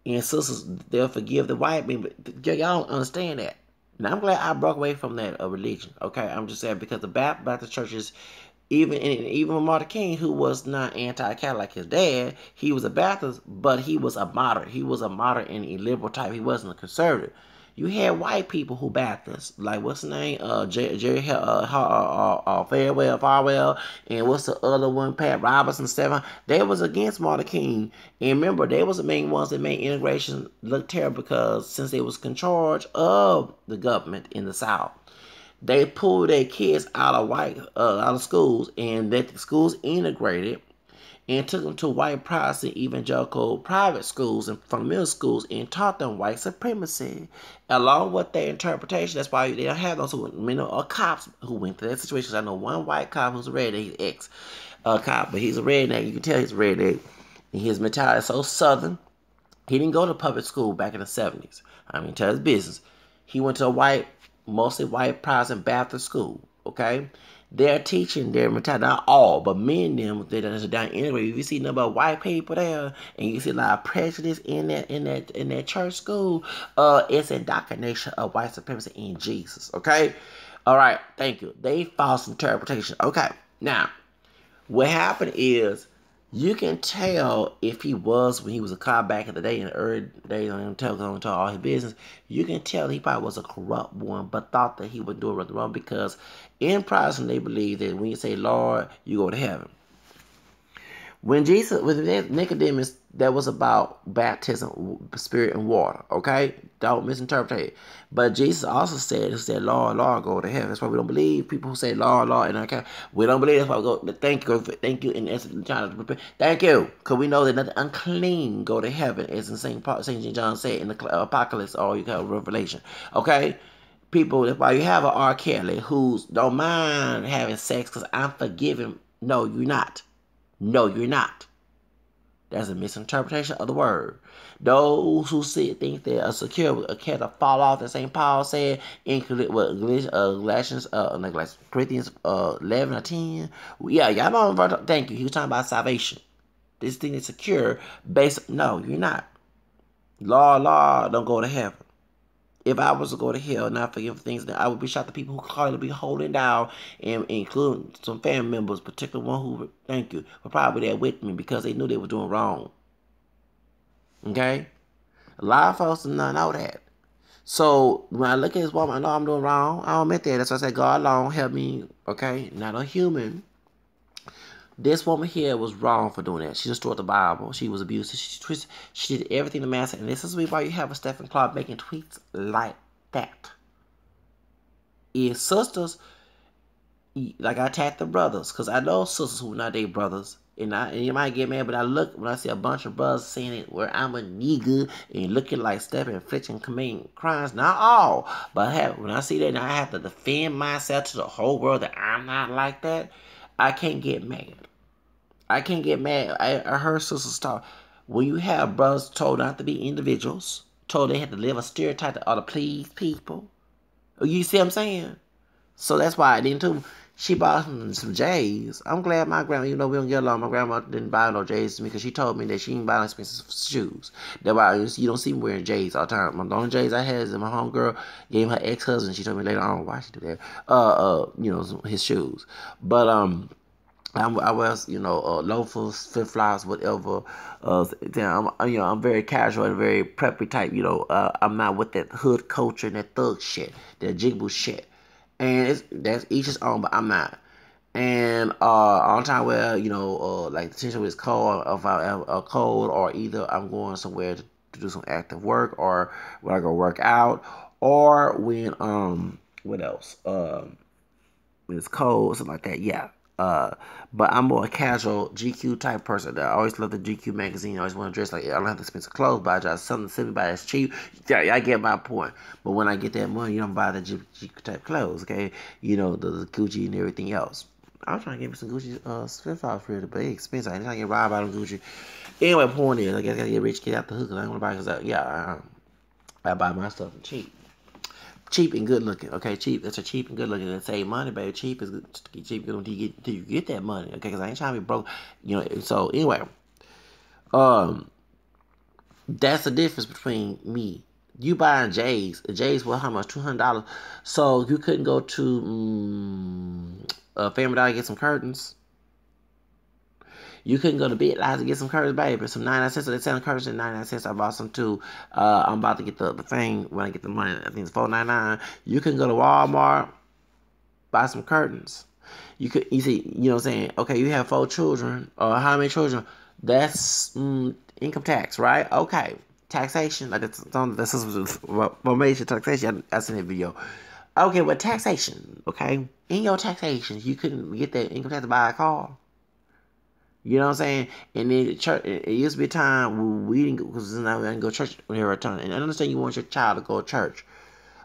A: and sisters, they'll forgive the white men, but y'all don't understand that. Now I'm glad I broke away from that religion. Okay, I'm just saying because the Baptist churches, even with Martin King, who was not anti-Catholic like his dad, he was a Baptist, but he was a moderate. He was a moderate and a liberal type. He wasn't a conservative. You had white people who Baptists, like what's the name, Jerry Farwell, and what's the other one, Pat Robertson, Stephen. They was against Martin King, and remember they was the main ones that made integration look terrible because since they was in charge of the government in the South, they pulled their kids out of schools, and that the schools integrated and took them to white Protestant evangelical private schools and fundamental schools and taught them white supremacy along with their interpretation. That's why they don't have those many cops who went through that situation. I know one white cop who's a redneck, he's ex cop, but he's a redneck. You can tell he's a redneck. And his mentality is so southern. He didn't go to public school back in the 70s. I mean, tell his business. He went to a mostly white Protestant Baptist school. Okay, they're teaching their mentality, not all, but many of them that are down integrated. If you see a number of white people there, and you see a lot of prejudice in that church school, it's indoctrination of white supremacy in Jesus. Okay, all right, thank you. They false interpretation. Okay, now what happened is, you can tell if he was, when he was a cop back in the day, in the early days, on him telling all his business, you can tell he probably was a corrupt one, but thought that he would do it wrong, because in Protestant, they believe that when you say Lord, you go to heaven. When Jesus, with Nicodemus, that was about baptism, spirit and water, okay? Don't misinterpret it. But Jesus also said, Lord, Lord, go to heaven. That's why we don't believe people who say Lord, Lord, and okay, we don't believe. That's why we go, thank you, in essence, thank you, because we know that nothing unclean go to heaven, as in St. John said in the Apocalypse, or you call Revelation, okay? People, that's why you have an R. Kelly who's don't mind having sex because I'm forgiven. No, you're not. No, you're not. That's a misinterpretation of the word. Those who think they are secure can't fall off, as St. Paul said in Galatians, Corinthians 11 or 10. Yeah, y'all know. Thank you. He was talking about salvation. This thing is secure. No, you're not. Law, don't go to heaven. If I was to go to hell and not forgive things, then I would be shocked at people who call it be holding down, and including some family members, particularly one who, thank you, were probably there with me because they knew they were doing wrong. Okay? A lot of folks do not know that. So when I look at this woman, I know I'm doing wrong. I don't admit that. That's why I say, God alone help me, okay? Not a human. This woman here was wrong for doing that. She destroyed the Bible. She was abusive. She did everything to master. And this is why you have a Stephen Clark making tweets like that. If sisters, like I attack the brothers, because I know sisters who are not their brothers. And you might get mad, but when I see a bunch of brothers saying it where I'm a nigga and looking like Stephen inflicting committing crimes, not all, but when I see that, and I have to defend myself to the whole world that I'm not like that, I can't get mad. I can't get mad. I heard sisters talk. When you have brothers told not to be individuals, told they had to live a stereotype that ought to please people. You see what I'm saying? So that's why I didn't too. She bought some J's. I'm glad my grandma, we don't get along, my grandma didn't buy no J's to me because she told me that she didn't buy no expensive shoes. That's why you don't see me wearing J's all the time. The only J's I had is my homegirl gave her ex-husband. She told me later on why she did that. His shoes. But I wear, loafers, flip-flops, whatever. I'm very casual and very preppy type. I'm not with that hood culture and that thug shit, that jigaboo shit. And that's each his own, but I'm not. And all the time where like the tension is cold, if I have a cold, or either I'm going somewhere to do some active work, or when I go work out, or when what else? When it's cold, something like that. Yeah. But I'm more a casual GQ type person. I always love the GQ magazine. I always want to dress like, I don't have to spend some clothes, but I just something to send me by that's cheap. Yeah, I get my point. But when I get that money, you don't buy the GQ type clothes, okay? The Gucci and everything else. I'm trying to get me some Gucci flip-flops for it, but it's expensive. I'm trying to get robbed out of Gucci. Anyway, point is, I guess I gotta get rich, get out the hook, because I don't want to buy, because I buy my stuff cheap. cheap and good looking. Okay, cheap. That's a cheap and good looking. And save money, baby. Cheap is good. Cheap good until you get that money. Okay, because I ain't trying to be broke. You know. So anyway, um, that's the difference between me. You buying J's. J's were how much? $200. So you couldn't go to Family Dollar and get some curtains. You couldn't go to Bed Lies to get some curtains, baby. Some 99 cents. So they selling curtains at 99 cents. I bought some too. I'm about to get the thing when I get the money. I think it's $4.99. You can go to Walmart, buy some curtains. You see, you know what I'm saying? Okay, you have 4 children. How many children? That's income tax, right? Okay. Taxation. Like this is major taxation. I seen that video. Okay, but taxation, okay? In your taxation, you couldn't get that income tax to buy a car. You know what I'm saying? And then church, it used to be a time when we didn't go, because now we didn't go to church when they were returning. And I understand you want your child to go to church.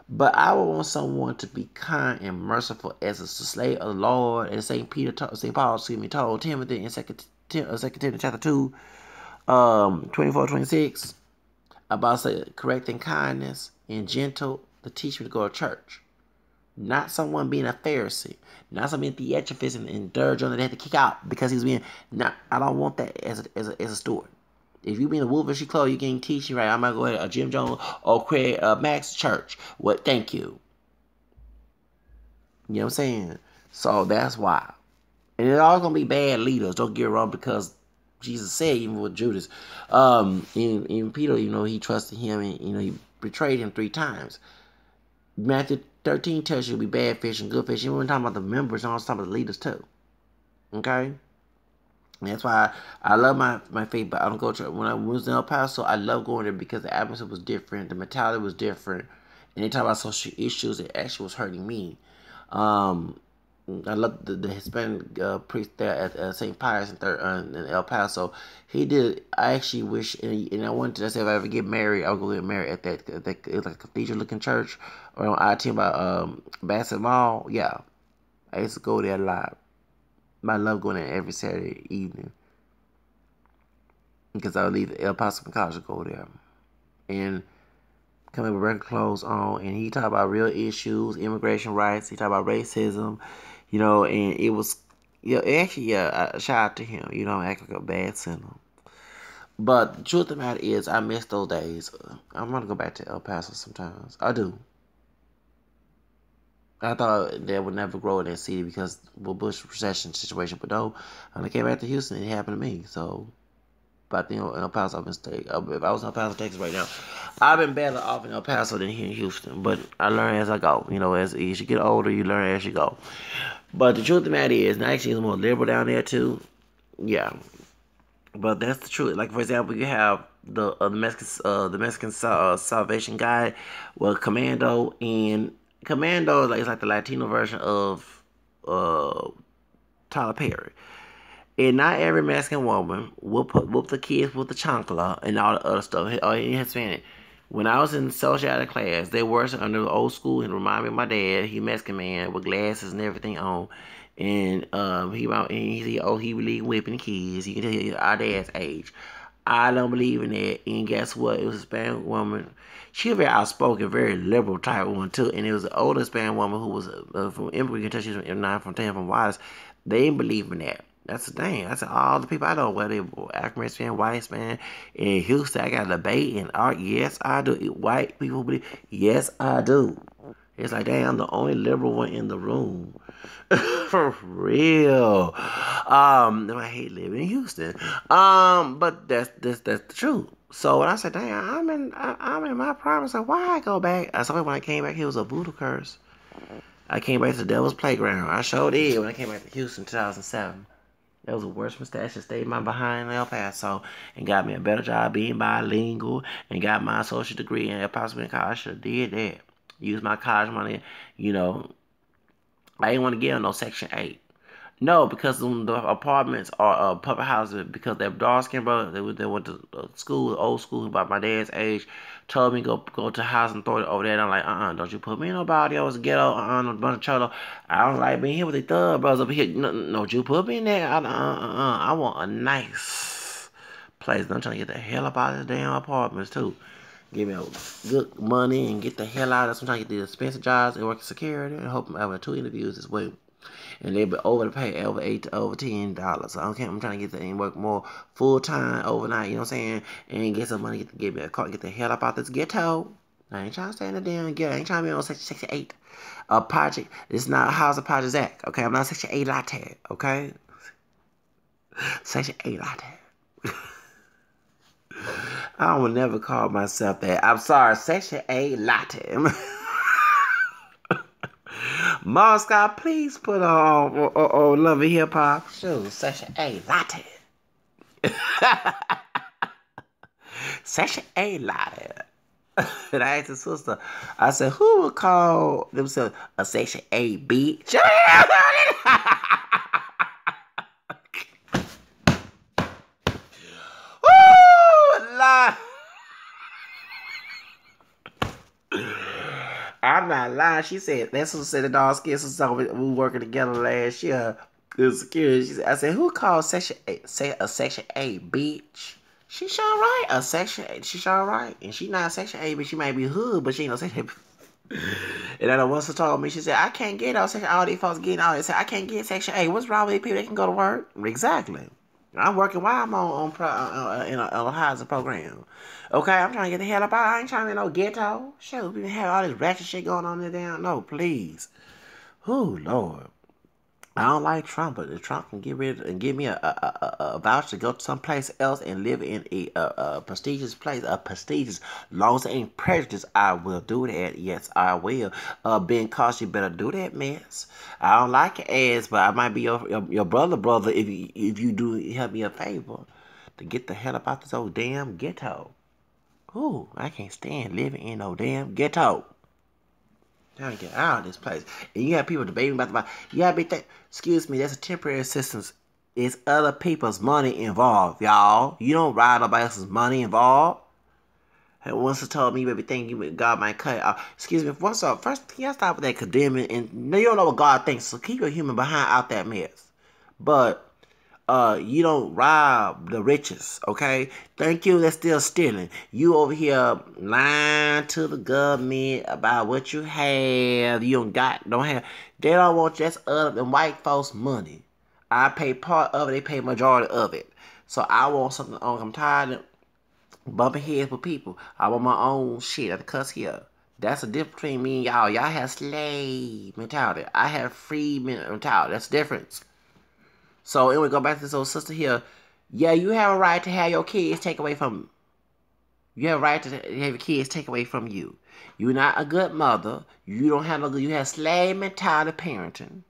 A: But I would want someone to be kind and merciful as a slave of the Lord. And St. Paul, told Timothy in 2 Timothy chapter 2, 24, 26, about correcting kindness and gentle to teach me to go to church. Not someone being a Pharisee. Not someone being theatriphist and dirge on that they had to kick out because he was being. I don't want that as a steward. If you being a wolf in sheep clothes, you getting teaching right. I'm gonna go ahead a Jim Jones or Craig Max Church. What? Thank you. You know what I'm saying? So that's why. And it's all gonna be bad leaders. Don't get wrong, because Jesus said even with Judas, even Peter, he trusted him and he betrayed him 3 times. Matthew 13 tells you to be bad fish and good fish. You weren't talking about the members, I was talking about the leaders too. Okay? And that's why I love my faith, but I don't go to church. When I was in El Paso, I love going there because the atmosphere was different, the mentality was different, and they talk about social issues. It actually was hurting me. I love the Hispanic priest there at St. Pius in El Paso. He did. I actually wish, and I wanted to say if I ever get married, I'll go get married at that. It was like a cathedral looking church, or on I-10 by Bassett Mall. Yeah, I used to go there a lot. I love going there every Saturday evening because I would leave El Paso from college to go there and come in with regular clothes on. And he talked about real issues, immigration rights. He talked about racism, and it was, I shout out to him, act like a bad sinner. But the truth of the matter is, I miss those days. I'm going to go back to El Paso sometimes. I do. I thought that would never grow in that city because of the Bush recession situation. But no, when I came back to Houston, it happened to me. So, but I think in El Paso, I've been staying. If I was in El Paso, Texas right now, I've been better off in El Paso than here in Houston. But I learn as I go. As you get older, you learn as you go. But the truth of the matter is, actually, it's more liberal down there too. Yeah. But that's the truth. Like, for example, you have the Mexican Salvation Guide, Commando, and Commando is like the Latino version of Tyler Perry. And not every Mexican woman will whoop the kids with the chancla and all the other stuff. Or in Hispanic. When I was in sociology class, they were under the old school and remind me of my dad. He Mexican man with glasses and everything on. And he believe whipping kids. You can tell our dad's age. I don't believe in that. And guess what? It was a Hispanic woman. She was very outspoken, very liberal type one too. And it was an older Hispanic woman who was from immigrant country. She was from Juarez. They didn't believe in that. That's the thing. That's all the people I know, whether they're African Hispanic, white Hispanic, in Houston. I got a debate and art. Yes, I do. White people believe. Yes, I do. It's like, dang, I'm the only liberal one in the room. For real. I hate living in Houston. But that's the truth. So when I said, dang, I'm in my prime, I said, why I go back? I saw when I came back, it was a voodoo curse. I came back to the Devil's Playground. I sure did when I came back to Houston in 2007. That was the worst mistake. I stayed my behind in El Paso and got me a better job being bilingual and got my associate degree in El Paso College. I should have did that. Used my college money, I didn't want to get on no Section 8. No, because the apartments are public houses, because they're dark-skinned brothers, they went to school, old school, about my dad's age, told me go to housing authority over there, and I'm like, don't you put me in nobody else, ghetto, no bunch of cholo. I don't like being here with the thug brothers over here. No, don't you put me in there. I want a nice place. I'm trying to get the hell up out of the damn apartments, too. Give me a good money and get the hell out of. Sometimes get the expensive jobs and work in security. And hope I'm having 2 interviews this week. And they be over the pay over $10. So I'm trying to get and work more full time overnight. You know what I'm saying? And get some money. Get me a car. Get the hell up out this ghetto. I ain't trying to stay in the damn ghetto. I ain't trying to be on Section 8. A project. It's not how's the project act. Okay, I'm not Section 8 latte. Okay, Section 8 latte. I will never call myself that. I'm sorry, Section 8 latte. Moscow, please put on Love and Hip Hop. Shoot, Section 8 latte. Section 8 latte. And I asked the sister, I said, who would call themselves a Section 8 bitch? I'm not lying. She said, that's what said the dog skin sister. We were working together last year. It was security. She said, I said, who called Section 8, say a Section 8 bitch? She sure right. A Section 8. She sure right. And she not Section 8, but she might be hood, but she ain't no Section 8. And then the sister told me, she said, I can't get all Section 8. All these folks getting all this. I can't get Section 8. What's wrong with these people? They can go to work. Exactly. I'm working while I'm in a housing program. Okay, I'm trying to get the hell up out. I ain't trying to be no ghetto. Shoot, we have all this ratchet shit going on there down. No, please. Oh, Lord. I don't like Trump, but if Trump can get rid of, and give me a voucher to go to someplace else and live in a prestigious place, a prestigious, long as it ain't prejudice, I will do that. Yes, I will. Ben Cost, you better do that mess. I don't like your ass, but I might be your brother if you do help me a favor to get the hell up out this old damn ghetto. Ooh, I can't stand living in no damn ghetto. Trying to get out of this place. And you have people debating about you gotta be excuse me, that's a temporary assistance. It's other people's money involved, y'all. You don't ride nobody else's money involved. And once it told me everything God might cut it off. Excuse me, first you gotta stop with that condemning, and you don't know what God thinks, so keep your human behind out that mess. But you don't rob the riches, okay? Thank you, that's still stealing. You over here lying to the government about what you have. You don't have. They don't want just other than white folks' money. I pay part of it, they pay majority of it. So I want something on. I'm tired of bumping heads with people. I want my own shit. I cuss here. That's the difference between me and y'all. Y'all have slave mentality. I have free mentality. That's the difference. So anyway, go back to this old sister here. Yeah, you have a right to have your kids taken away from you. You have a right to have your kids taken away from you. You're not a good mother. You don't have no good. You have slave mentality parenting.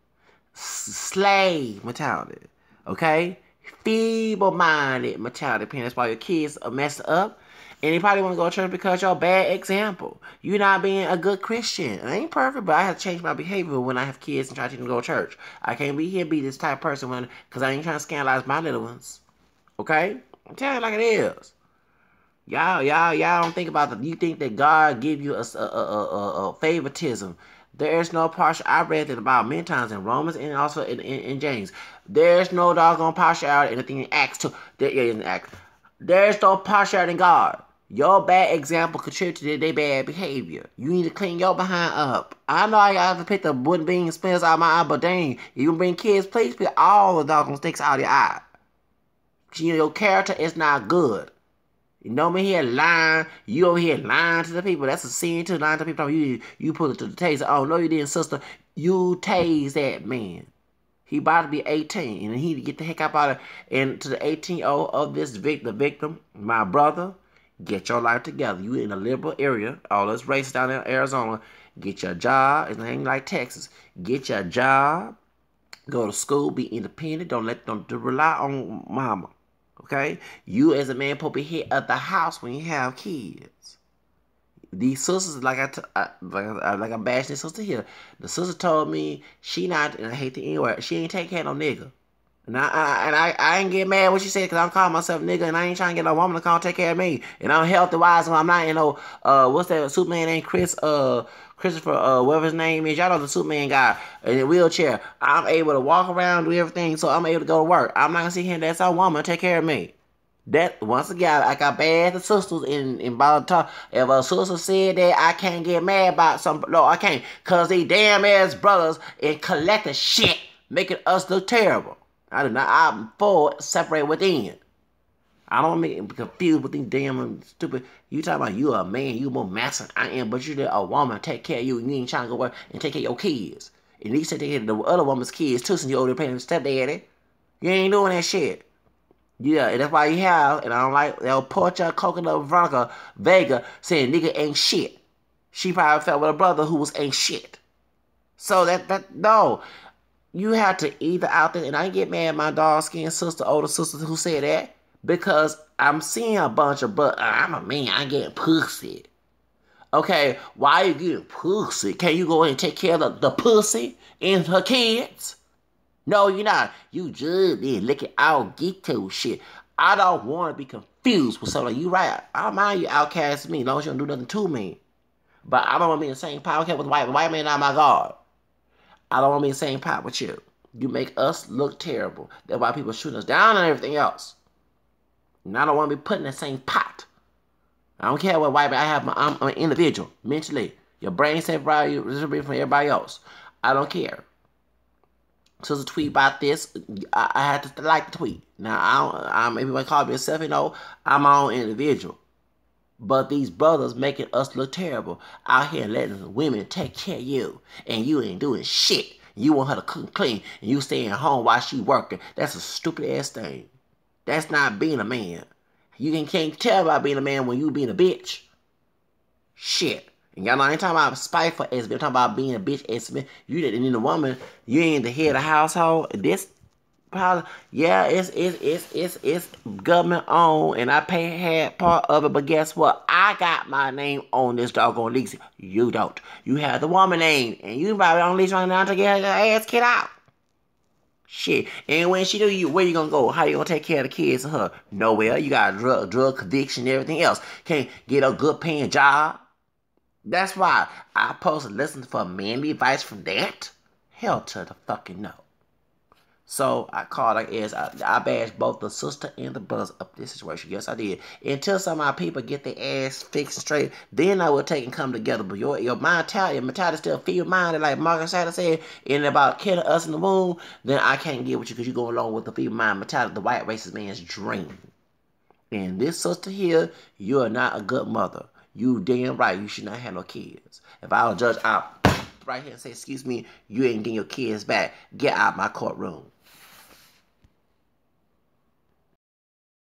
A: Slave mentality. Okay? Feeble-minded mentality parenting. That's why your kids are messed up. And they probably want to go to church because you're a bad example. You're not being a good Christian. I ain't perfect, but I have to change my behavior when I have kids and try to teach them to go to church. I can't be here and be this type of person because I ain't trying to scandalize my little ones. Okay? I'm telling you like it is. Y'all don't think about you think that God give you a favoritism. There's no partial. I read it about many times in Romans and also in James. There's no doggone partiality in the thing in Acts 2. There's no partiality in God. Your bad example contributed to their bad behavior. You need to clean your behind up. I know I have to pick the wooden bean spins out of my eye, but dang, if you bring kids, please pick all the doggone sticks out of your eye. You know, your character is not good. You know me here lying. You over here lying to the people. That's a sin too. Lying to people. You put it to the taser. Oh, no you didn't, sister. You tase that man. He about to be 18. And he need to get the heck out of it. And to the 18-year-old of the victim, my brother, get your life together. You in a liberal area. All those races down in Arizona. Get your job. It ain't like Texas. Get your job. Go to school. Be independent. Don't rely on mama. Okay? You as a man supposed to be here at the house when you have kids. These sisters, like I'm bashing this sister here. The sister told me she not, and I hate the N-word, she ain't take care of no nigga. And I ain't get mad when she said, because I'm calling myself nigga, and I ain't trying to get no woman to come take care of me. And I'm healthy-wise, and I'm not, what's that Superman name? Christopher, whatever his name is. Y'all know the Superman guy in a wheelchair. I'm able to walk around, do everything, so I'm able to go to work. I'm not going to sit here and let some woman take care of me. That once again, I got bad the sisters in Baltimore. If a sister said that, I can't get mad about some. No, I can't, cause they damn ass brothers and collective shit making us look terrible. I do not. I'm for separate within. I don't make confused with these damn stupid. You talking about you a man, you more masculine I am, but you a woman take care of you, and you ain't trying to go work and take care of your kids. And you said take care of the other woman's kids too, since you over there paying stepdaddy. You ain't doing that shit. Yeah, and that's why you have, and I don't like that Portia Coconut Veronica Vega saying nigga ain't shit. She probably felt with a brother who was ain't shit. So no. You have to either out there, and I get mad at my dog skin sister, older sister who said that, because I'm seeing a bunch of, but I'm a man, I get pussy. Okay, why you getting pussy? Can you go and take care of the pussy and her kids? No, you're not. You just been looking out ghetto shit. I don't want to be confused with something. You right. I don't mind you outcast me as long as you don't do nothing to me. But I don't want to be in the same podcast with the white man, not my God. I don't want to be in the same pot with you. You make us look terrible. That's why people shoot us down and everything else. And I don't want to be put in the same pot. I don't care what white man. I'm an individual, mentally. Your brain separate from everybody else. I don't care. So to tweet about this, I had to like the tweet. Now, if you want to call me yourself, I'm my own individual. But these brothers making us look terrible out here letting women take care of you. And you ain't doing shit. You want her to cook and clean. And you staying home while she working. That's a stupid ass thing. That's not being a man. You can't tell about being a man when you being a bitch. Shit. And y'all know I ain't talking about spiteful ass, but I'm talking about being a bitch ass man. You didn't need a woman. You ain't the head of the household. This probably, yeah, it's government owned, and I pay half part of it. But guess what? I got my name on this doggone lease. You don't. You have the woman name, and you probably on lease right now to get her ass kid out. Shit. And when she do you, where you gonna go? How you gonna take care of the kids and her? Nowhere. You got a drug conviction and everything else. Can't get a good paying job. That's why I supposed to listen for manly advice from that? Hell to the fucking no. So I called, I bashed both the sister and the brothers up this situation. Yes, I did. Until some of my people get their ass fixed straight, then I will take and come together. But your mentality still feeble-minded, like Margaret Satter said, and about killing us in the womb, then I can't get with you because you go along with the feeble-minded mentality, the white racist man's dream. And this sister here, you are not a good mother. You damn right, you should not have no kids. If I was judge, I'll right here and say, excuse me, you ain't getting your kids back. Get out of my courtroom.